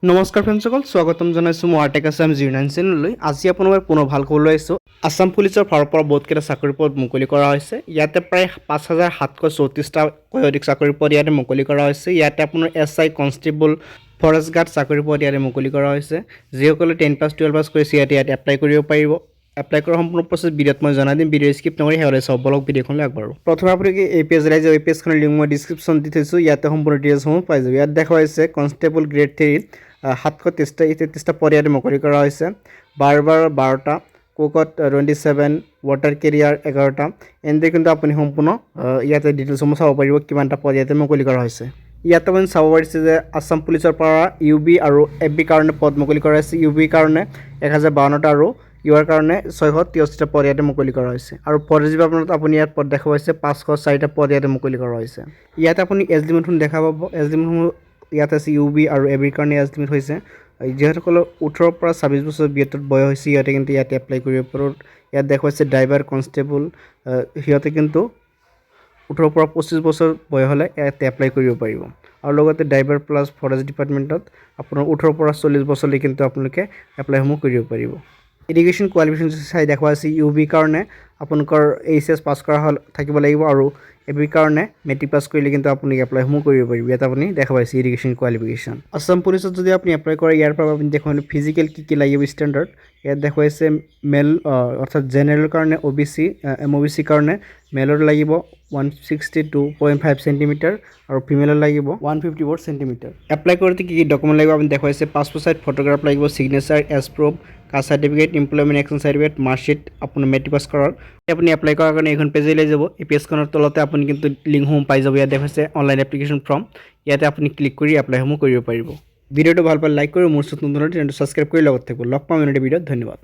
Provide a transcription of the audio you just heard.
নমস্কাৰ ফ্ৰেণ্ডসকল, স্বাগতম জনাইছোঁ মই আৰ্টেক আছাম 09 চেনেললৈ। আজি আপোনালোকৰ পুনৰ ভাল খবৰ লৈ আহিছোঁ। আছাম পুলিচৰ ফালৰ পৰা বহুতকেইটা চাকৰি পদ মুকলি কৰা হৈছে। ইয়াতে প্ৰায় ৫,৭34টাকৈ অধিক চাকৰি পদ ইয়াতে মুকলি কৰা হৈছে। ইয়াতে আপোনাৰ SI কনষ্টেবল, ফৰেষ্ট গাৰ্ড চাকৰি পদ ইয়াতে মুকলি কৰা হৈছে। যিসকলে 10 পাছ 12 পাছ কৰিছে ইয়াতে এপ্লাই কৰিব পাৰিব। এপ্লাই কৰাৰ সম্পূৰ্ণ প্ৰচেছ ভিডিঅ'ত মই জনাই দিম। ভিডিঅ' স্কিপ নকৰি শেহতীয়া চাব বলক ভিডিঅ'খনলৈ আগবাঢ়ো। প্ৰথমে আপুনি এই পেজ ৰাইজ এই পেজখনৰ লিংক মই ডিছক্ৰিপশ্যন দি থৈছোঁ। ইয়াতে সম্পূৰ্ণ ডিটেইলছসমূহ পাই যাব। ইয়াত দেখা হৈছে কনষ্টেবল গ্ৰেড 3 733টা পদ ইয়াতে মুকলি কৰা হৈছে। 12টা, কুকত 27, ৱাটাৰ কেৰিয়াৰ 11টা। এনেদৰে কিন্তু আপুনি সম্পূৰ্ণ ইয়াতে ডিটেইলছসমূহ চাব পাৰিব কিমানটা পদ ইয়াতে মুকলি কৰা হৈছে। ইয়াতে আপুনি চাব পাৰিছে যে আছাম পুলিচৰ পৰা UB আৰু FB কাৰণে পদ মুকলি কৰা হৈছে। UB কাৰণে 1052টা আৰু UR কাৰণে 683টা পদ ইয়াতে মুকলি কৰা হৈছে। আৰু ফৰেষ্ট ডিপাৰ্টমেণ্টত আপুনি ইয়াত পদ দেখা পাইছে 504টা পদ ইয়াতে মুকলি কৰা হৈছে। ইয়াতে আপুনি এজ লিমিটসমূহ দেখা পাব। এজ লিমিটসমূহ ইয়াত আছে UB আৰু FB কাৰণে এজ লিমিট হৈছে যিসকলৰ 18 পৰা 26 বছৰ ভিতৰত বয়স হৈছে সিহঁতে কিন্তু ইয়াতে এপ্লাই কৰিব পাৰিব। ইয়াত দেখা হৈছে ড্ৰাইভাৰ, কনষ্টেবল সিহঁতে কিন্তু 18 পৰা 25 বছৰ বয়স হ'লে ইয়াতে এপ্লাই কৰিব পাৰিব। আৰু লগতে ড্ৰাইভাৰ প্লাছ ফৰেষ্ট ডিপাৰ্টমেণ্টত আপোনাৰ 18 পৰা 40 বছৰলৈ কিন্তু আপোনালোকে এপ্লাইসমূহ কৰিব পাৰিব। এডুকেশ্যন কোৱালিফিকেশ্যন চাই দেখা হৈছে UB কাৰণে আপোনালোকৰ HS পাছ কৰা থাকিব লাগিব আৰু FB কাৰণে মেট্ৰিক পাছ কৰিলে কিন্তু আপুনি এপ্লাইসমূহ কৰিব পাৰিব। ইয়াত আপুনি দেখা পাইছে এডুকেশ্যন কোৱালিফিকেশ্যন। আছাম পুলিচত যদি আপুনি এপ্লাই কৰে ইয়াৰ পৰা আপুনি দেখুৱাই ফিজিকেল কি লাগিব ষ্টেণ্ডাৰ্ড। ইয়াত দেখুৱাইছে মেল অৰ্থাৎ জেনেৰেল কাৰণে OBC, MOBC কাৰণে মেলৰ লাগিব 162.5 চেণ্টিমিটাৰ আৰু ফিমেলৰ লাগিব 154 চেণ্টিমিটাৰ। এপ্লাই কৰোঁতে কি ডকুমেণ্ট লাগিব আপুনি দেখুৱাইছে পাছপোৰ্ট চাইজ ফটোগ্ৰাফ লাগিব, signature, age proof, caste certificate, employment exchange certificate, marksheet আপোনাৰ মেট্ৰিক পাছ কৰাৰ। আপুনি এপ্লাই কৰাৰ কাৰণে এইখন পেজে লৈ যাব। এই পেজখনৰ তলতে আপুনি কিন্তু লিংকসমূহ পাই যাব। ইয়াত দেখুৱাইছে অনলাইন এপ্লিকেশ্যন ফৰ্ম। ইয়াতে আপুনি ক্লিক কৰি এপ্লাইসমূহ কৰিব পাৰিব। ভিডিঅ'টো ভাল পালে লাইক কৰি মোৰ নতুন চেনেলটো ছাবস্ক্ৰাইব কৰি লগত থাকিব। লগ পাম এনে ভিডিঅ'ত। ধন্যবাদ।